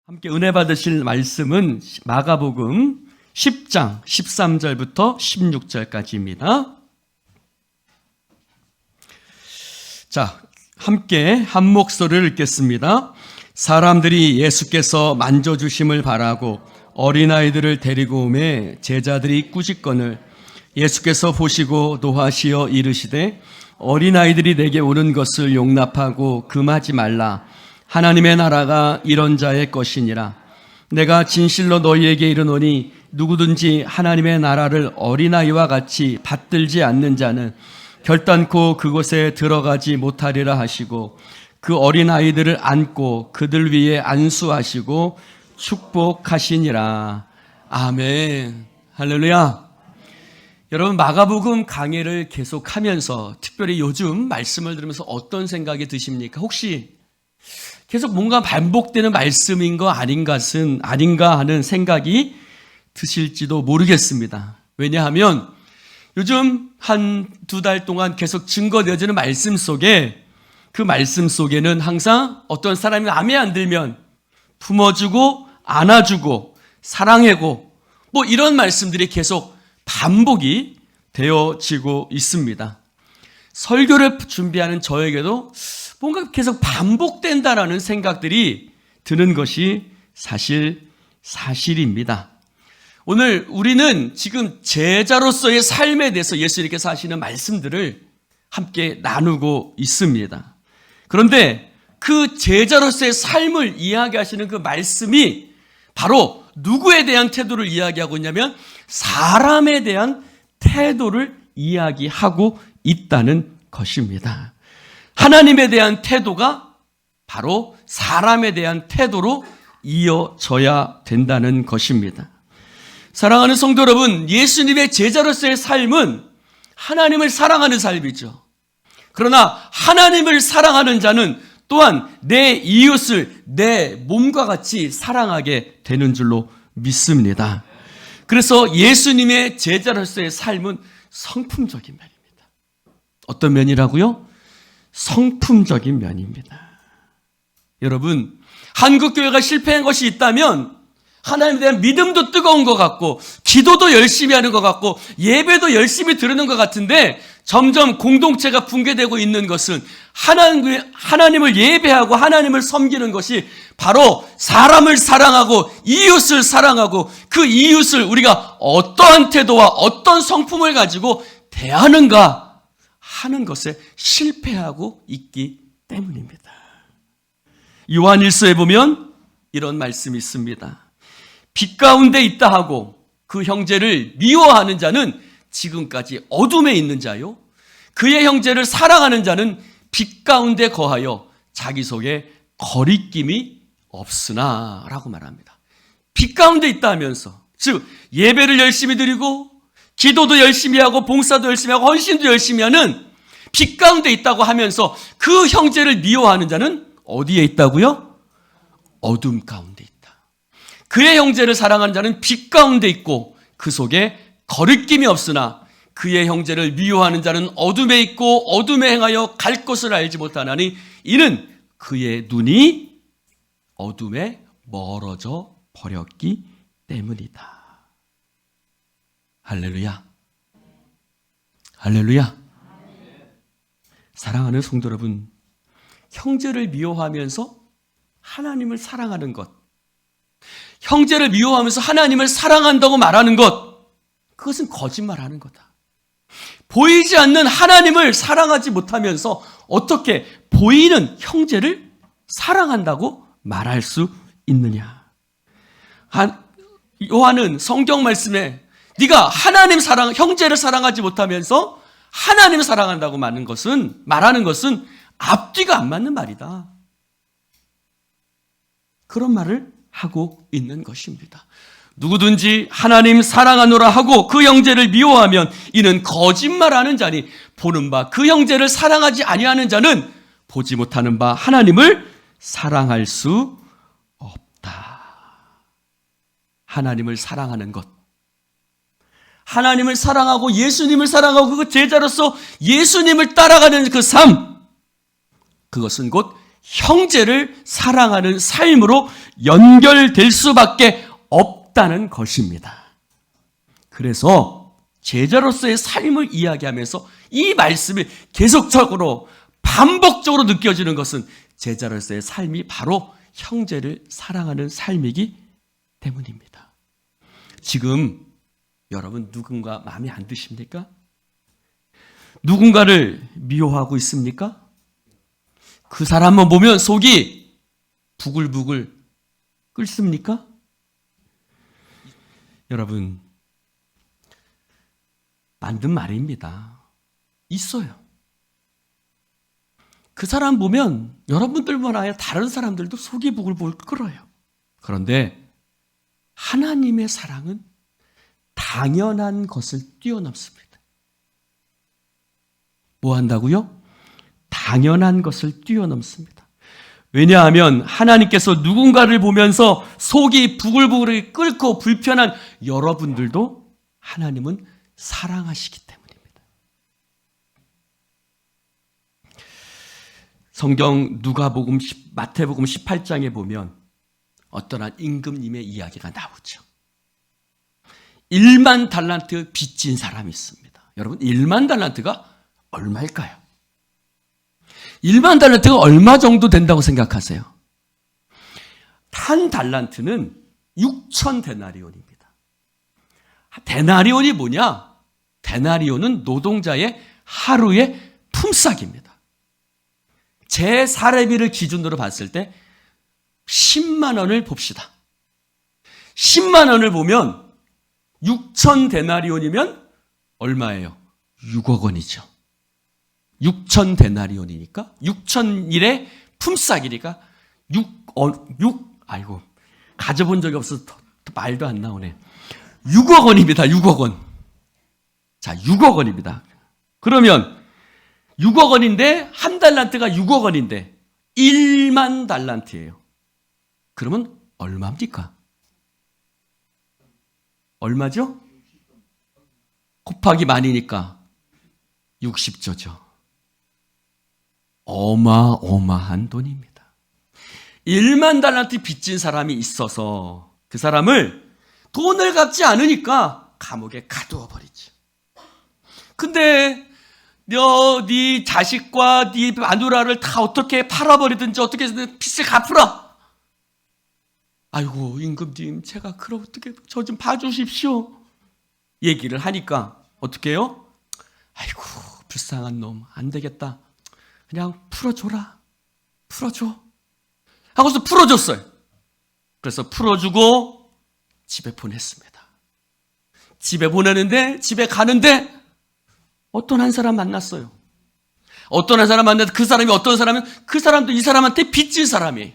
함께 은혜 받으실 말씀은 마가복음 10장 13절부터 16절까지입니다. 자, 함께 한 목소리를 읽겠습니다. 사람들이 예수께서 만져주심을 바라고 어린아이들을 데리고 오매 제자들이 꾸짖거늘 예수께서 보시고 노하시어 이르시되 어린아이들이 내게 오는 것을 용납하고 금하지 말라. 하나님의 나라가 이런 자의 것이니라. 내가 진실로 너희에게 이르노니 누구든지 하나님의 나라를 어린아이와 같이 받들지 않는 자는 결단코 그곳에 들어가지 못하리라 하시고 그 어린아이들을 안고 그들 위에 안수하시고 축복하시니라. 아멘. 할렐루야. 여러분, 마가복음 강해를 계속하면서 특별히 요즘 말씀을 들으면서 어떤 생각이 드십니까? 혹시 계속 뭔가 반복되는 말씀인 거 아닌가 하는 생각이 드실지도 모르겠습니다. 왜냐하면 요즘 한 두 달 동안 계속 증거되어지는 말씀 속에 그 말씀 속에는 항상 어떤 사람이 마음에 안 들면 품어주고 안아주고 사랑하고 뭐 이런 말씀들이 계속 반복이 되어지고 있습니다. 설교를 준비하는 저에게도 뭔가 계속 반복된다라는 생각들이 드는 것이 사실입니다. 오늘 우리는 지금 제자로서의 삶에 대해서 예수님께서 하시는 말씀들을 함께 나누고 있습니다. 그런데 그 제자로서의 삶을 이야기하시는 그 말씀이 바로 누구에 대한 태도를 이야기하고 있냐면 사람에 대한 태도를 이야기하고 있다는 것입니다. 하나님에 대한 태도가 바로 사람에 대한 태도로 이어져야 된다는 것입니다. 사랑하는 성도 여러분, 예수님의 제자로서의 삶은 하나님을 사랑하는 삶이죠. 그러나 하나님을 사랑하는 자는 또한 내 이웃을 내 몸과 같이 사랑하게 되는 줄로 믿습니다. 그래서 예수님의 제자로서의 삶은 성품적인 면입니다. 어떤 면이라고요? 성품적인 면입니다. 여러분, 한국교회가 실패한 것이 있다면 하나님에 대한 믿음도 뜨거운 것 같고 기도도 열심히 하는 것 같고 예배도 열심히 드리는 것 같은데 점점 공동체가 붕괴되고 있는 것은 하나님을 예배하고 하나님을 섬기는 것이 바로 사람을 사랑하고 이웃을 사랑하고 그 이웃을 우리가 어떠한 태도와 어떤 성품을 가지고 대하는가 하는 것에 실패하고 있기 때문입니다. 요한일서에 보면 이런 말씀이 있습니다. 빛 가운데 있다 하고 그 형제를 미워하는 자는 지금까지 어둠에 있는 자요, 그의 형제를 사랑하는 자는 빛 가운데 거하여 자기 속에 거리낌이 없으나 라고 말합니다. 빛 가운데 있다 하면서, 즉 예배를 열심히 드리고 기도도 열심히 하고 봉사도 열심히 하고 헌신도 열심히 하는 빛 가운데 있다고 하면서 그 형제를 미워하는 자는 어디에 있다고요? 어둠 가운데 있다. 그의 형제를 사랑하는 자는 빛 가운데 있고 그 속에 거리낌이 없으나 그의 형제를 미워하는 자는 어둠에 있고 어둠에 행하여 갈 곳을 알지 못하나니 이는 그의 눈이 어둠에 멀어져 버렸기 때문이다. 할렐루야. 할렐루야. 사랑하는 성도 여러분, 형제를 미워하면서 하나님을 사랑하는 것, 형제를 미워하면서 하나님을 사랑한다고 말하는 것, 그것은 거짓말하는 거다. 보이지 않는 하나님을 사랑하지 못하면서 어떻게 보이는 형제를 사랑한다고 말할 수 있느냐. 요한은 성경 말씀에 네가 형제를 사랑하지 못하면서 하나님을 사랑한다고 말하는 것은 앞뒤가 안 맞는 말이다. 그런 말을 하고 있는 것입니다. 누구든지 하나님 사랑하노라 하고 그 형제를 미워하면 이는 거짓말하는 자니 보는 바 그 형제를 사랑하지 아니하는 자는 보지 못하는 바 하나님을 사랑할 수 없다. 하나님을 사랑하는 것, 하나님을 사랑하고 예수님을 사랑하고 그 제자로서 예수님을 따라가는 그 삶, 그것은 곧 형제를 사랑하는 삶으로 연결될 수밖에 없다는 것입니다. 그래서 제자로서의 삶을 이야기하면서 이 말씀이 계속적으로 반복적으로 느껴지는 것은 제자로서의 삶이 바로 형제를 사랑하는 삶이기 때문입니다. 지금 여러분 누군가 마음에 안 드십니까? 누군가를 미워하고 있습니까? 그 사람만 보면 속이 부글부글 끓습니까? 여러분, 만든 말입니다. 있어요. 그 사람 보면 여러분들만 아니라 다른 사람들도 속이 부글부글 끓어요. 그런데 하나님의 사랑은 당연한 것을 뛰어넘습니다. 뭐 한다고요? 당연한 것을 뛰어넘습니다. 왜냐하면 하나님께서 누군가를 보면서 속이 부글부글 끓고 불편한 여러분들도 하나님은 사랑하시기 때문입니다. 성경 누가복음 마태복음 18장에 보면 어떠한 임금님의 이야기가 나오죠. 1만 달란트 빚진 사람이 있습니다. 여러분 1만 달란트가 얼마일까요? 1만 달란트가 얼마 정도 된다고 생각하세요? 한 달란트는 6천 데나리온입니다. 데나리온이 뭐냐? 데나리온은 노동자의 하루의 품삯입니다. 제 사례비를 기준으로 봤을 때 10만 원을 봅시다. 10만 원을 보면 6천 데나리온이면 얼마예요? 6억 원이죠. 6천 데나리온이니까 6천일의 품삯이니까 아이고 가져본 적이 없어서 말도 안 나오네. 6억 원입니다. 6억 원. 자, 6억 원입니다. 그러면 6억 원인데 한 달란트가 6억 원인데 1만 달란트예요. 그러면 얼마입니까? 얼마죠? 곱하기 만이니까 60조죠. 어마어마한 돈입니다. 1만 달란트 빚진 사람이 있어서 그 사람을 돈을 갚지 않으니까 감옥에 가두어 버리지. 근데 네 자식과 네 마누라를 다 어떻게 팔아버리든지 어떻게 해서든 빚을 갚으라. 아이고 임금님 제가 그럼 어떻게 저 좀 봐주십시오. 얘기를 하니까 어떻게 해요? 아이고 불쌍한 놈 안 되겠다. 그냥 풀어줘라. 풀어줘. 하고서 풀어줬어요. 그래서 풀어주고 집에 보냈습니다. 집에 보내는데 집에 가는데 어떤 한 사람 만났어요. 어떤 한 사람 만났는데 그 사람이 어떤 사람은 그 사람도 이 사람한테 빚진 사람이에요.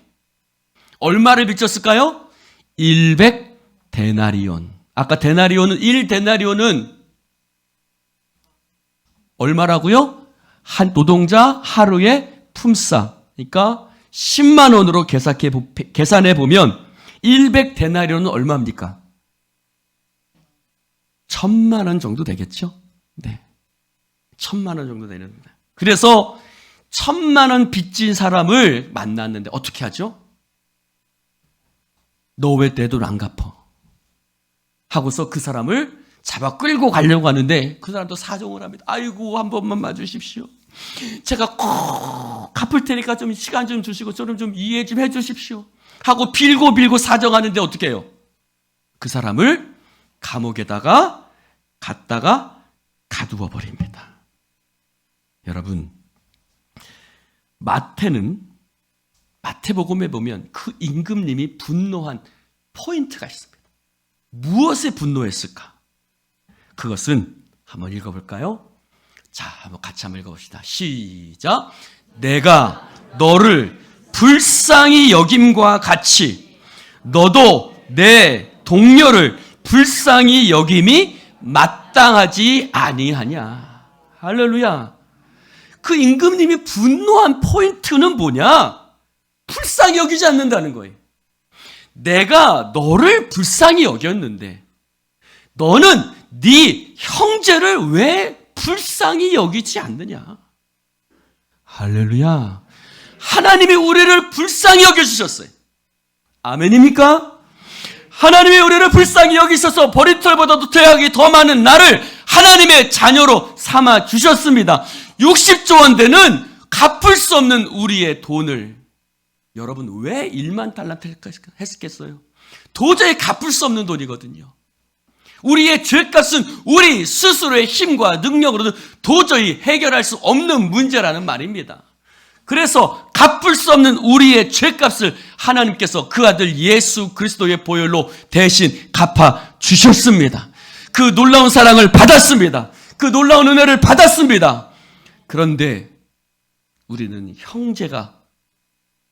얼마를 빚졌을까요? 100 데나리온. 아까 데나리온은 1 데나리온은 얼마라고요? 한 노동자 하루의 품삯. 그러니까 10만 원으로 계산해 보면 100 데나리온은 얼마입니까? 1000만 원 정도 되겠죠? 네. 1000만 원 정도 되는데. 그래서 1000만 원 빚진 사람을 만났는데 어떻게 하죠? 너 왜 내 돈 안 갚아? 하고서 그 사람을 잡아 끌고 가려고 하는데 그 사람도 사정을 합니다. 아이고 한 번만 봐주십시오. 제가 꼭 갚을 테니까 좀 시간 좀 주시고 저를 좀 이해 좀 해주십시오. 하고 빌고 사정하는데 어떻게 해요? 그 사람을 감옥에다가 갔다가 가두어 버립니다. 여러분 마태복음에 보면 그 임금님이 분노한 포인트가 있습니다. 무엇에 분노했을까? 그것은 한번 읽어볼까요? 자, 한번 같이 한번 읽어봅시다. 시작. 내가 너를 불쌍히 여김과 같이 너도 내 동료를 불쌍히 여김이 마땅하지 아니하냐. 할렐루야. 그 임금님이 분노한 포인트는 뭐냐? 불쌍히 여기지 않는다는 거예요. 내가 너를 불쌍히 여겼는데 너는 네 형제를 왜 불쌍히 여기지 않느냐. 할렐루야. 하나님이 우리를 불쌍히 여겨주셨어요. 아멘입니까? 하나님이 우리를 불쌍히 여기셔서 버림털보다도 죄악이 더 많은 나를 하나님의 자녀로 삼아 주셨습니다. 60조 원 되는 갚을 수 없는 우리의 돈을 여러분 왜 1만 달란트 했겠어요? 도저히 갚을 수 없는 돈이거든요. 우리의 죄값은 우리 스스로의 힘과 능력으로는 도저히 해결할 수 없는 문제라는 말입니다. 그래서 갚을 수 없는 우리의 죄값을 하나님께서 그 아들 예수 그리스도의 보혈로 대신 갚아 주셨습니다. 그 놀라운 사랑을 받았습니다. 그 놀라운 은혜를 받았습니다. 그런데 우리는 형제가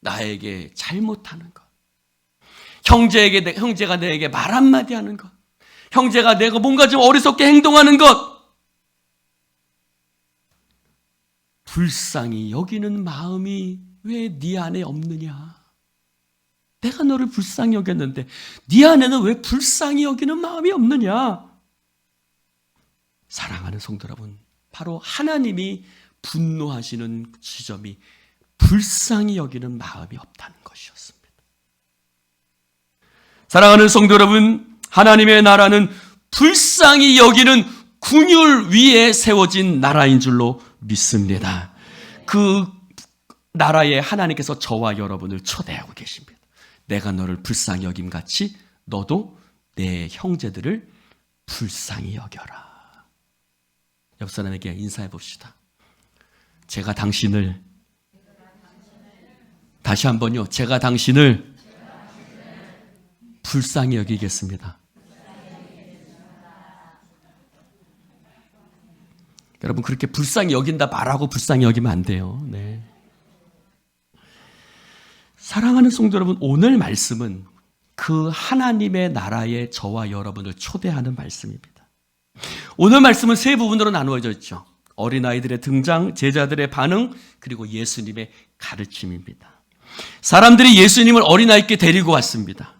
나에게 잘못하는 것, 형제가 내게 말 한마디 하는 것, 형제가 내가 뭔가 좀 어리석게 행동하는 것, 불쌍히 여기는 마음이 왜 네 안에 없느냐? 내가 너를 불쌍히 여겼는데 네 안에는 왜 불쌍히 여기는 마음이 없느냐? 사랑하는 성도 여러분, 바로 하나님이 분노하시는 지점이 불쌍히 여기는 마음이 없다는 것이었습니다. 사랑하는 성도 여러분, 하나님의 나라는 불쌍히 여기는 긍휼 위에 세워진 나라인 줄로 믿습니다. 그 나라에 하나님께서 저와 여러분을 초대하고 계십니다. 내가 너를 불쌍히 여김같이 너도 내 형제들을 불쌍히 여겨라. 옆 사람에게 인사해 봅시다. 제가 당신을, 다시 한번요, 제가 당신을 불쌍히 여기겠습니다. 여러분, 그렇게 불쌍히 여긴다 말하고 불쌍히 여기면 안 돼요. 네. 사랑하는 성도 여러분, 오늘 말씀은 그 하나님의 나라에 저와 여러분을 초대하는 말씀입니다. 오늘 말씀은 세 부분으로 나누어져 있죠. 어린아이들의 등장, 제자들의 반응, 그리고 예수님의 가르침입니다. 사람들이 예수님을 어린아이께 데리고 왔습니다.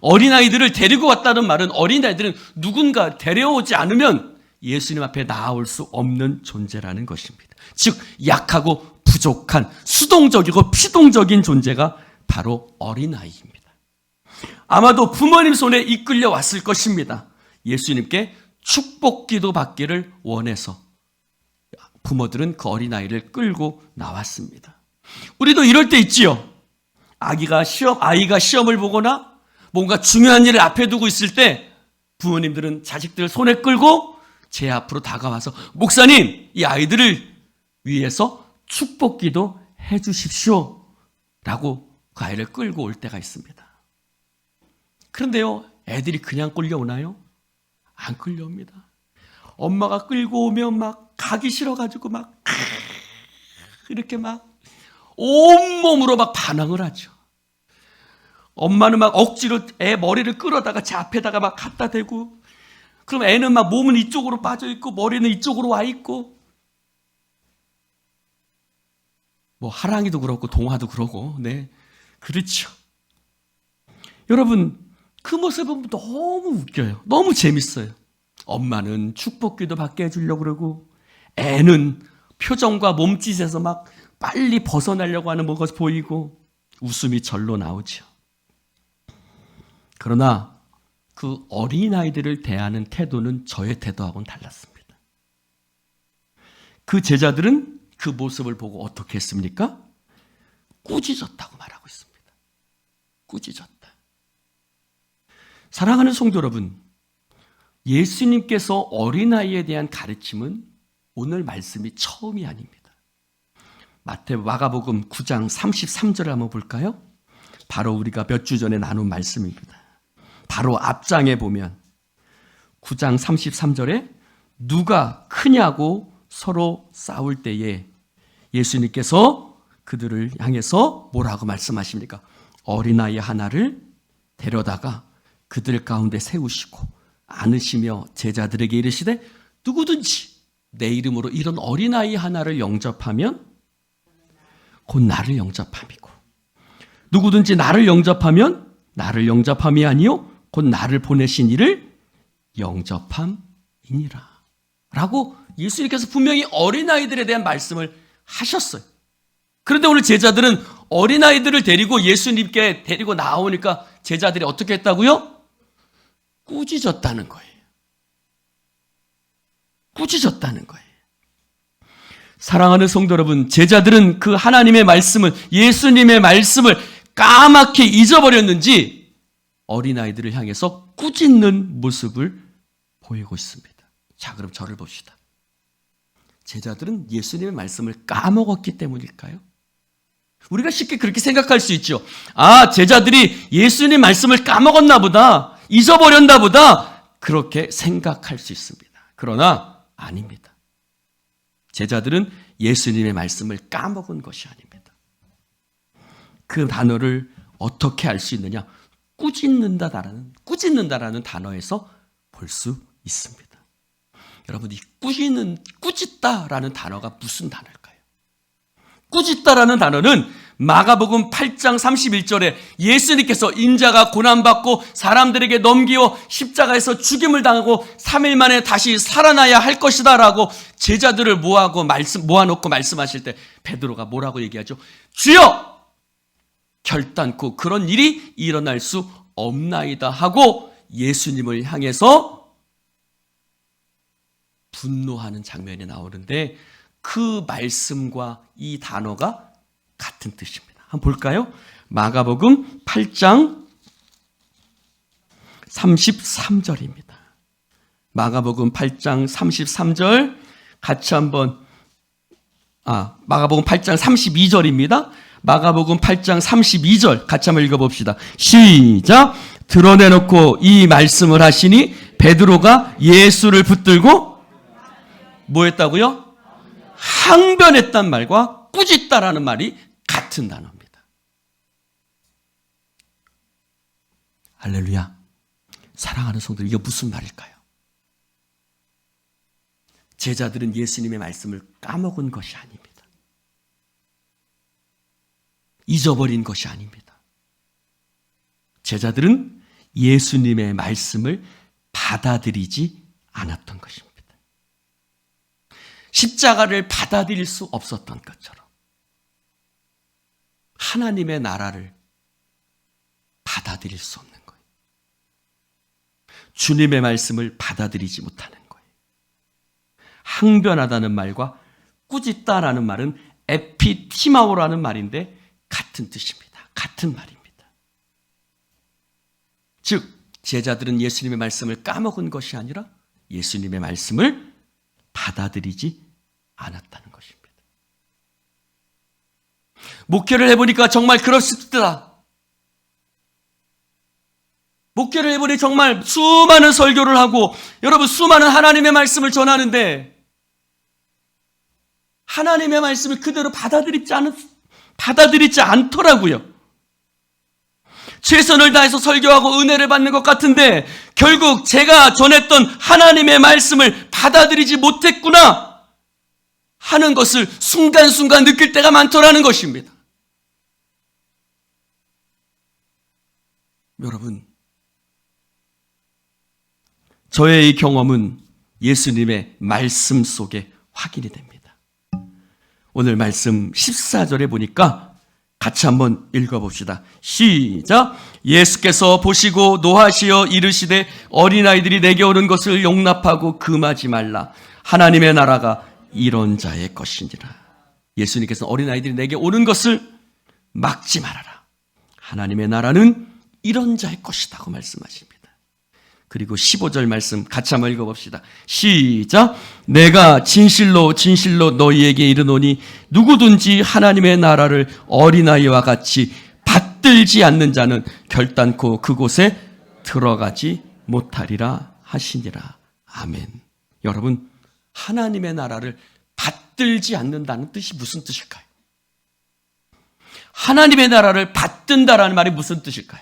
어린아이들을 데리고 왔다는 말은 어린아이들은 누군가 데려오지 않으면 예수님 앞에 나아올 수 없는 존재라는 것입니다. 즉 약하고 부족한 수동적이고 피동적인 존재가 바로 어린아이입니다. 아마도 부모님 손에 이끌려 왔을 것입니다. 예수님께 축복기도 받기를 원해서 부모들은 그 어린아이를 끌고 나왔습니다. 우리도 이럴 때 있지요. 아이가 시험을 보거나 뭔가 중요한 일을 앞에 두고 있을 때 부모님들은 자식들을 손에 끌고 제 앞으로 다가와서 목사님, 이 아이들을 위해서 축복기도 해 주십시오 라고 그 아이를 끌고 올 때가 있습니다. 그런데요, 애들이 그냥 끌려오나요? 안 끌려옵니다. 엄마가 끌고 오면 막 가기 싫어가지고 막 이렇게 막 온몸으로 막 반항을 하죠. 엄마는 막 억지로 애 머리를 끌어다가 제 앞에다가 막 갖다 대고, 그럼 애는 막 몸은 이쪽으로 빠져 있고 머리는 이쪽으로 와 있고, 뭐 하랑이도 그렇고 동화도 그러고, 네, 그렇죠. 여러분, 그 모습은 너무 웃겨요. 너무 재밌어요. 엄마는 축복기도 받게 해주려고 그러고, 애는 표정과 몸짓에서 막 빨리 벗어나려고 하는 뭐가 보이고 웃음이 절로 나오죠. 그러나 그 어린아이들을 대하는 태도는 저의 태도하고는 달랐습니다. 그 제자들은 그 모습을 보고 어떻게 했습니까? 꾸짖었다고 말하고 있습니다. 꾸짖었다. 사랑하는 성도 여러분, 예수님께서 어린아이에 대한 가르침은 오늘 말씀이 처음이 아닙니다. 마가복음 9장 33절을 한번 볼까요? 바로 우리가 몇 주 전에 나눈 말씀입니다. 바로 앞장에 보면 9장 33절에 누가 크냐고 서로 싸울 때에 예수님께서 그들을 향해서 뭐라고 말씀하십니까? 어린아이 하나를 데려다가 그들 가운데 세우시고 안으시며 제자들에게 이르시되 누구든지 내 이름으로 이런 어린아이 하나를 영접하면 곧 나를 영접함이고, 누구든지 나를 영접하면 나를 영접함이 아니요 곧 나를 보내신 이를 영접함이니라 라고 예수님께서 분명히 어린아이들에 대한 말씀을 하셨어요. 그런데 오늘 제자들은 어린아이들을 데리고 예수님께 데리고 나오니까 제자들이 어떻게 했다고요? 꾸짖었다는 거예요. 꾸짖었다는 거예요. 사랑하는 성도 여러분, 제자들은 그 하나님의 말씀을, 예수님의 말씀을 까맣게 잊어버렸는지 어린아이들을 향해서 꾸짖는 모습을 보이고 있습니다. 자, 그럼 저를 봅시다. 제자들은 예수님의 말씀을 까먹었기 때문일까요? 우리가 쉽게 그렇게 생각할 수 있죠. 아, 제자들이 예수님 말씀을 까먹었나 보다, 잊어버렸나 보다, 그렇게 생각할 수 있습니다. 그러나 아닙니다. 제자들은 예수님의 말씀을 까먹은 것이 아닙니다. 그 단어를 어떻게 알 수 있느냐? 꾸짖는다라는 단어에서 볼 수 있습니다. 여러분, 이 꾸짖다라는 단어가 무슨 단어일까요? 꾸짖다라는 단어는 마가복음 8장 31절에 예수님께서 인자가 고난받고 사람들에게 넘기어 십자가에서 죽임을 당하고 3일 만에 다시 살아나야 할 것이다 라고 제자들을 모아놓고 말씀하실 때 베드로가 뭐라고 얘기하죠? 주여! 결단코 그런 일이 일어날 수 없나이다 하고 예수님을 향해서 분노하는 장면이 나오는데 그 말씀과 이 단어가 같은 뜻입니다. 한번 볼까요? 마가복음 8장 33절입니다. 마가복음 8장 33절 같이 한번 마가복음 8장 32절입니다. 마가복음 8장 32절 같이 한번 읽어봅시다. 시작! 드러내놓고 이 말씀을 하시니 베드로가 예수를 붙들고 뭐 했다고요? 항변했단 말과 꾸짖다라는 말이 같은 단어입니다. 할렐루야. 사랑하는 성도들, 이게 무슨 말일까요? 제자들은 예수님의 말씀을 까먹은 것이 아닙니다. 잊어버린 것이 아닙니다. 제자들은 예수님의 말씀을 받아들이지 않았던 것입니다. 십자가를 받아들일 수 없었던 것처럼 하나님의 나라를 받아들일 수 없는 거예요. 주님의 말씀을 받아들이지 못하는 거예요. 항변하다는 말과 꾸짖다라는 말은 에피티마오라는 말인데 같은 뜻입니다. 같은 말입니다. 즉, 제자들은 예수님의 말씀을 까먹은 것이 아니라 예수님의 말씀을 받아들이지 않았다는 것입니다. 목회를 해보니까 정말 그렇습니다. 목회를 해보니 정말 수많은 설교를 하고 여러분 수많은 하나님의 말씀을 전하는데 하나님의 말씀을 그대로 받아들이지 않더라고요. 최선을 다해서 설교하고 은혜를 받는 것 같은데 결국 제가 전했던 하나님의 말씀을 받아들이지 못했구나 하는 것을 순간순간 느낄 때가 많더라는 것입니다. 여러분, 저의 이 경험은 예수님의 말씀 속에 확인이 됩니다. 오늘 말씀 14절에 보니까 같이 한번 읽어봅시다. 시작! 예수께서 보시고 노하시어 이르시되 어린아이들이 내게 오는 것을 용납하고 금하지 말라. 하나님의 나라가 이런 자의 것이니라. 예수님께서 어린아이들이 내게 오는 것을 막지 말아라. 하나님의 나라는 이런 자의 것이라고 말씀하십니다. 그리고 15절 말씀 같이 한번 읽어봅시다. 시작! 내가 진실로 진실로 너희에게 이르노니 누구든지 하나님의 나라를 어린아이와 같이 받들지 않는 자는 결단코 그곳에 들어가지 못하리라 하시니라. 아멘. 여러분, 하나님의 나라를 받들지 않는다는 뜻이 무슨 뜻일까요? 하나님의 나라를 받든다라는 말이 무슨 뜻일까요?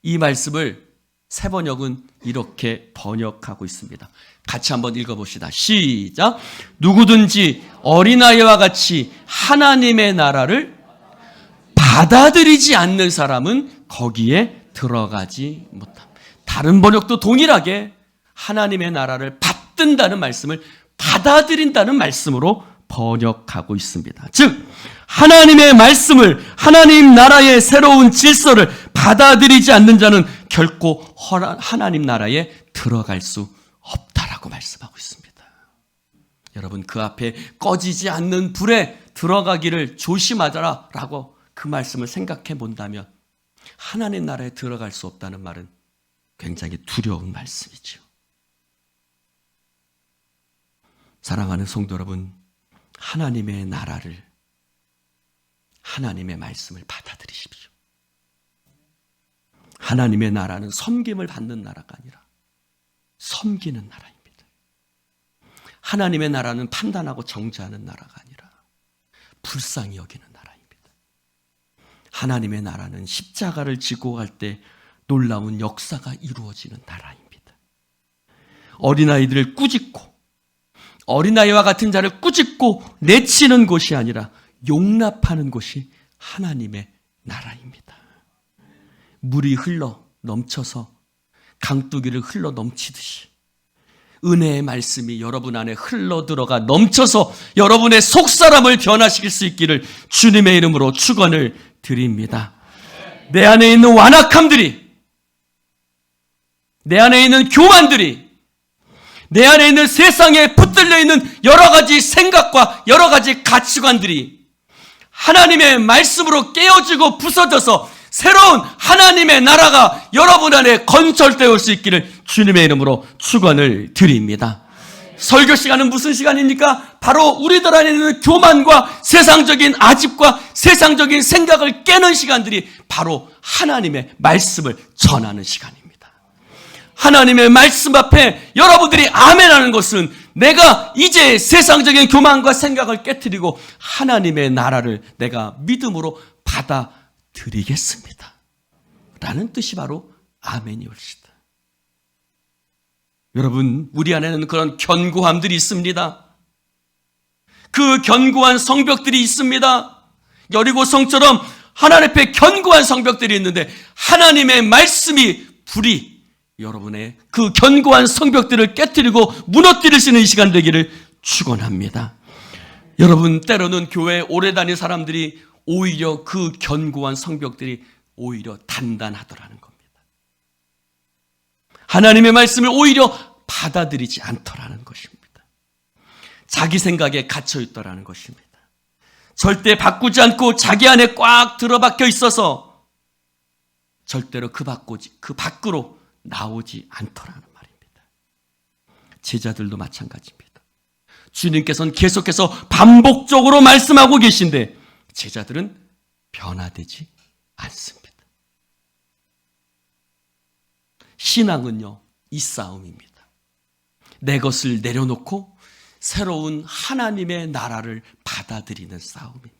이 말씀을 세번역은 이렇게 번역하고 있습니다. 같이 한번 읽어봅시다. 시작! 누구든지 어린아이와 같이 하나님의 나라를 받아들이지 않는 사람은 거기에 들어가지 못합니다. 다른 번역도 동일하게 하나님의 나라를 받든다는 말씀을 받아들인다는 말씀으로 번역하고 있습니다. 즉 하나님의 말씀을, 하나님 나라의 새로운 질서를 받아들이지 않는 자는 결코 하나님 나라에 들어갈 수 없다라고 말씀하고 있습니다. 여러분, 그 앞에 꺼지지 않는 불에 들어가기를 조심하자라 라고 그 말씀을 생각해 본다면 하나님 나라에 들어갈 수 없다는 말은 굉장히 두려운 말씀이죠. 사랑하는 성도 여러분, 하나님의 나라를, 하나님의 말씀을 받아들이십시오. 하나님의 나라는 섬김을 받는 나라가 아니라 섬기는 나라입니다. 하나님의 나라는 판단하고 정죄하는 나라가 아니라 불쌍히 여기는 나라입니다. 하나님의 나라는 십자가를 지고 갈 때 놀라운 역사가 이루어지는 나라입니다. 어린아이들을 꾸짖고 어린아이와 같은 자를 꾸짖고 내치는 곳이 아니라 용납하는 곳이 하나님의 나라입니다. 물이 흘러 넘쳐서 강뚜기를 흘러 넘치듯이 은혜의 말씀이 여러분 안에 흘러 들어가 넘쳐서 여러분의 속사람을 변화시킬 수 있기를 주님의 이름으로 축원을 드립니다. 내 안에 있는 완악함들이, 내 안에 있는 교만들이, 내 안에 있는 세상에 붙들려 있는 여러 가지 생각과 여러 가지 가치관들이 하나님의 말씀으로 깨어지고 부서져서 새로운 하나님의 나라가 여러분 안에 건설되어 올 수 있기를 주님의 이름으로 축원을 드립니다. 설교 시간은 무슨 시간입니까? 바로 우리들 안에 있는 교만과 세상적인 아집과 세상적인 생각을 깨는 시간들이 바로 하나님의 말씀을 전하는 시간입니다. 하나님의 말씀 앞에 여러분들이 아멘하는 것은 내가 이제 세상적인 교만과 생각을 깨트리고 하나님의 나라를 내가 믿음으로 받아들이겠습니다 라는 뜻이 바로 아멘이 옳시다. 여러분, 우리 안에는 그런 견고함들이 있습니다. 그 견고한 성벽들이 있습니다. 여리고 성처럼 하나님 앞에 견고한 성벽들이 있는데 하나님의 말씀이 불이 여러분의 그 견고한 성벽들을 깨트리고 무너뜨리시는 이 시간 되기를 축원합니다. 여러분, 때로는 교회에 오래 다닌 사람들이 오히려 그 견고한 성벽들이 오히려 단단하더라는 겁니다. 하나님의 말씀을 오히려 받아들이지 않더라는 것입니다. 자기 생각에 갇혀 있더라는 것입니다. 절대 바꾸지 않고 자기 안에 꽉 들어박혀 있어서 절대로 그 밖으로 나오지 않더라는 말입니다. 제자들도 마찬가지입니다. 주님께서는 계속해서 반복적으로 말씀하고 계신데 제자들은 변화되지 않습니다. 신앙은요, 이 싸움입니다. 내 것을 내려놓고 새로운 하나님의 나라를 받아들이는 싸움입니다.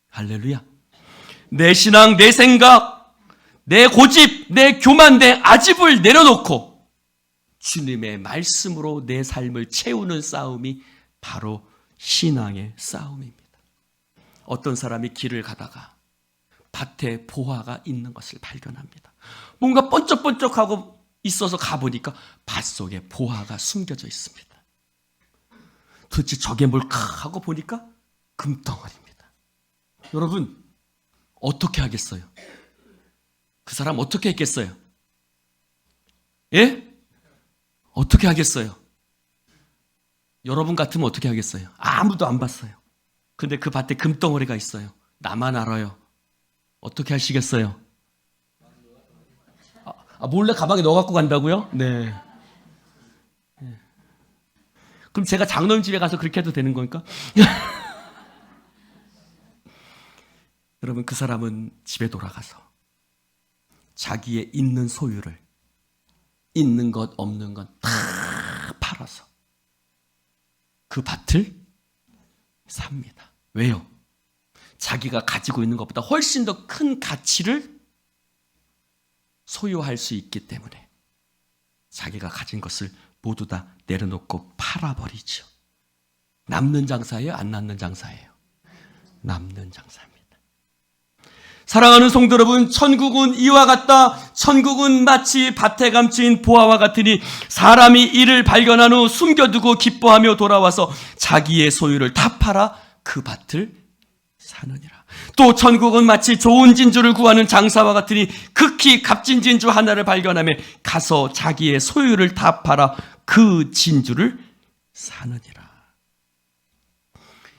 할렐루야. 내 신앙, 내 생각, 내 고집, 내 교만, 내 아집을 내려놓고 주님의 말씀으로 내 삶을 채우는 싸움이 바로 신앙의 싸움입니다. 어떤 사람이 길을 가다가 밭에 보화가 있는 것을 발견합니다. 뭔가 번쩍번쩍하고 있어서 가보니까 밭 속에 보화가 숨겨져 있습니다. 도대체 저게 뭘까 하고 보니까 금덩어리입니다. 여러분, 어떻게 하겠어요? 그 사람 어떻게 했겠어요? 예? 어떻게 하겠어요? 여러분 같으면 어떻게 하겠어요? 아무도 안 봤어요. 근데 그 밭에 금덩어리가 있어요. 나만 알아요. 어떻게 하시겠어요? 몰래 가방에 넣어 갖고 간다고요? 네. 그럼 제가 장로님 집에 가서 그렇게 해도 되는 겁니까? 여러분, 그 사람은 집에 돌아가서 자기의 있는 소유를, 있는 것 없는 것 다 팔아서 그 밭을 삽니다. 왜요? 자기가 가지고 있는 것보다 훨씬 더 큰 가치를 소유할 수 있기 때문에 자기가 가진 것을 모두 다 내려놓고 팔아버리죠. 남는 장사예요? 안 남는 장사예요? 남는 장사입니다. 사랑하는 성도 여러분, 천국은 이와 같다. 천국은 마치 밭에 감추인 보화와 같으니 사람이 이를 발견한 후 숨겨두고 기뻐하며 돌아와서 자기의 소유를 다 팔아 그 밭을 사느니라. 또 천국은 마치 좋은 진주를 구하는 장사와 같으니 극히 값진 진주 하나를 발견하며 가서 자기의 소유를 다 팔아 그 진주를 사느니라.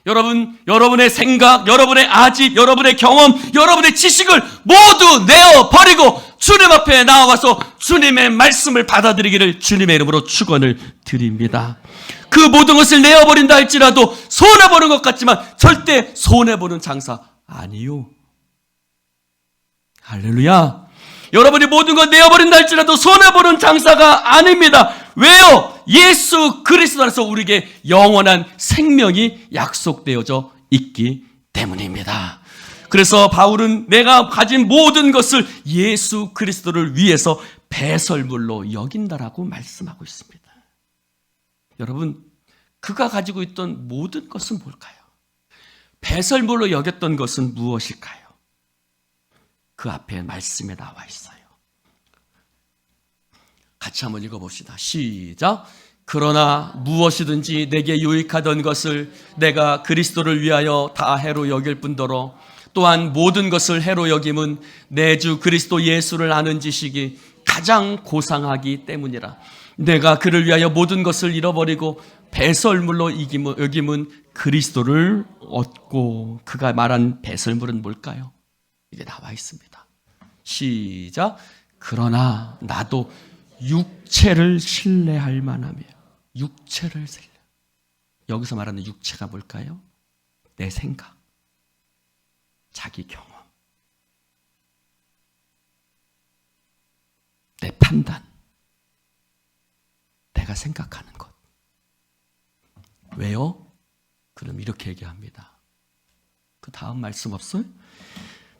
여러분, 여러분의 생각, 여러분의 아집, 여러분의 경험, 여러분의 지식을 모두 내어버리고 주님 앞에 나와서 주님의 말씀을 받아들이기를 주님의 이름으로 축원을 드립니다. 그 모든 것을 내어버린다 할지라도 손해보는 것 같지만 절대 손해보는 장사 아니요. 할렐루야. 여러분이 모든 것 내어버린다 할지라도 손해보는 장사가 아닙니다. 왜요? 예수 그리스도 안에서 우리에게 영원한 생명이 약속되어져 있기 때문입니다. 그래서 바울은 내가 가진 모든 것을 예수 그리스도를 위해서 배설물로 여긴다라고 말씀하고 있습니다. 여러분, 그가 가지고 있던 모든 것은 뭘까요? 배설물로 여겼던 것은 무엇일까요? 그 앞에 말씀에 나와 있어요. 같이 한번 읽어봅시다. 시작. 그러나 무엇이든지 내게 유익하던 것을 내가 그리스도를 위하여 다 해로 여길 뿐더러 또한 모든 것을 해로 여김은 내 주 그리스도 예수를 아는 지식이 가장 고상하기 때문이라. 내가 그를 위하여 모든 것을 잃어버리고 배설물로 여김은 그리스도를 얻고. 그가 말한 배설물은 뭘까요? 이게 나와 있습니다. 시작. 그러나 나도 육체를 신뢰할 만하며. 육체를 신뢰. 여기서 말하는 육체가 뭘까요? 내 생각, 자기 경험, 내 판단, 내가 생각하는 것. 왜요? 그럼 이렇게 얘기합니다. 그 다음 말씀 없어요?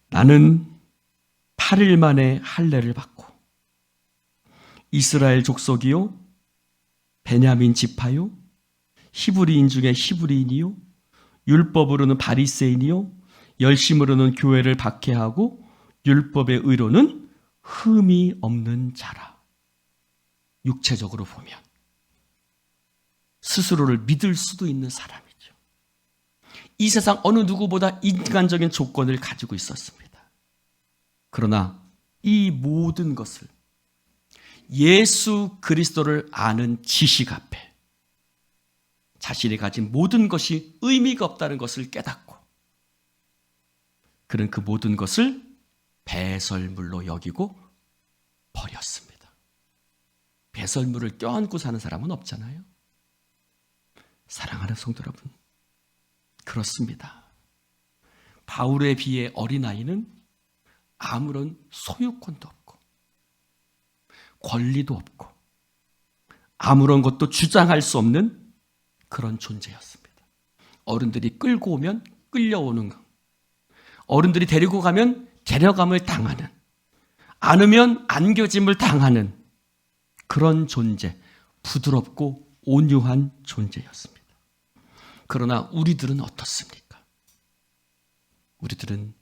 나는 8일 만에 할례를 받고 이스라엘 족속이요, 베냐민 지파요, 히브리인 중에 히브리인이요, 율법으로는 바리새인이요, 열심으로는 교회를 박해하고 율법의 의로는 흠이 없는 자라. 육체적으로 보면 스스로를 믿을 수도 있는 사람이죠. 이 세상 어느 누구보다 인간적인 조건을 가지고 있었습니다. 그러나 이 모든 것을 예수 그리스도를 아는 지식 앞에 자신이 가진 모든 것이 의미가 없다는 것을 깨닫고 그는 그 모든 것을 배설물로 여기고 버렸습니다. 배설물을 껴안고 사는 사람은 없잖아요. 사랑하는 성도 여러분, 그렇습니다. 바울에 비해 어린아이는 아무런 소유권도 없고 권리도 없고 아무런 것도 주장할 수 없는 그런 존재였습니다. 어른들이 끌고 오면 끌려오는 것, 어른들이 데리고 가면 데려감을 당하는, 안으면 안겨짐을 당하는 그런 존재, 부드럽고 온유한 존재였습니다. 그러나 우리들은 어떻습니까? 우리들은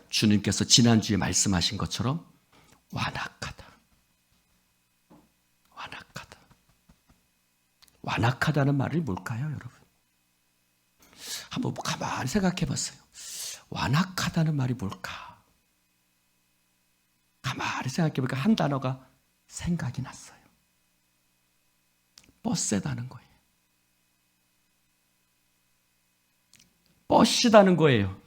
주님께서 지난주에 말씀하신 것처럼 완악하다. 완악하다. 완악하다는 말이 뭘까요, 여러분? 한번 가만히 생각해 봤어요. 완악하다는 말이 뭘까? 가만히 생각해 보니까 한 단어가 생각이 났어요. 뻗세다는 거예요. 뻗시다는 거예요.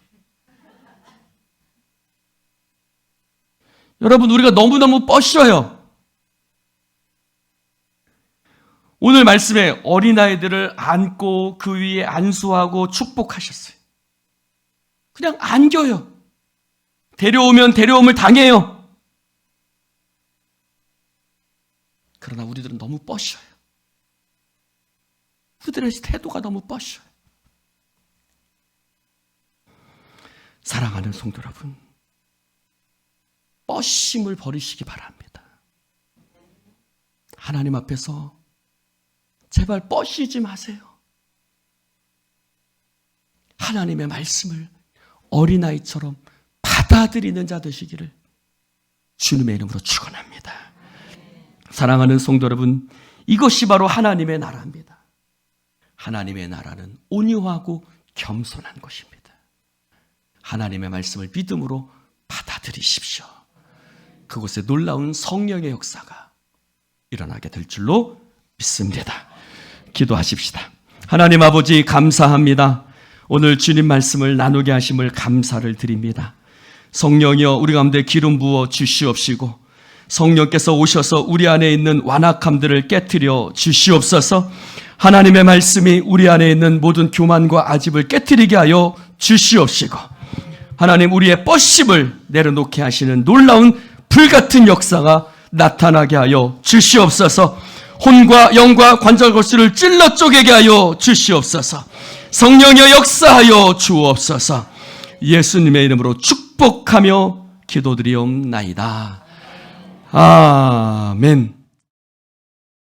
여러분, 우리가 너무너무 뻗셔요. 오늘 말씀에 어린아이들을 안고 그 위에 안수하고 축복하셨어요. 그냥 안겨요. 데려오면 데려옴을 당해요. 그러나 우리들은 너무 뻗셔요. 우리들의 태도가 너무 뻗셔요. 사랑하는 성도 여러분, 뻗심을 버리시기 바랍니다. 하나님 앞에서 제발 뻗시지 마세요. 하나님의 말씀을 어린아이처럼 받아들이는 자 되시기를 주님의 이름으로 축원합니다. 사랑하는 성도 여러분, 이것이 바로 하나님의 나라입니다. 하나님의 나라는 온유하고 겸손한 것입니다. 하나님의 말씀을 믿음으로 받아들이십시오. 그곳에 놀라운 성령의 역사가 일어나게 될 줄로 믿습니다. 기도하십시다. 하나님 아버지, 감사합니다. 오늘 주님 말씀을 나누게 하심을 감사를 드립니다. 성령이여, 우리 가운데 기름 부어 주시옵시고 성령께서 오셔서 우리 안에 있는 완악함들을 깨트려 주시옵소서. 하나님의 말씀이 우리 안에 있는 모든 교만과 아집을 깨트리게 하여 주시옵시고, 하나님, 우리의 뻗심을 내려놓게 하시는 놀라운 불같은 역사가 나타나게 하여 주시옵소서. 혼과 영과 관절골수를 찔러 쪼개게 하여 주시옵소서. 성령의 역사하여 주옵소서. 예수님의 이름으로 축복하며 기도드리옵나이다. 아멘.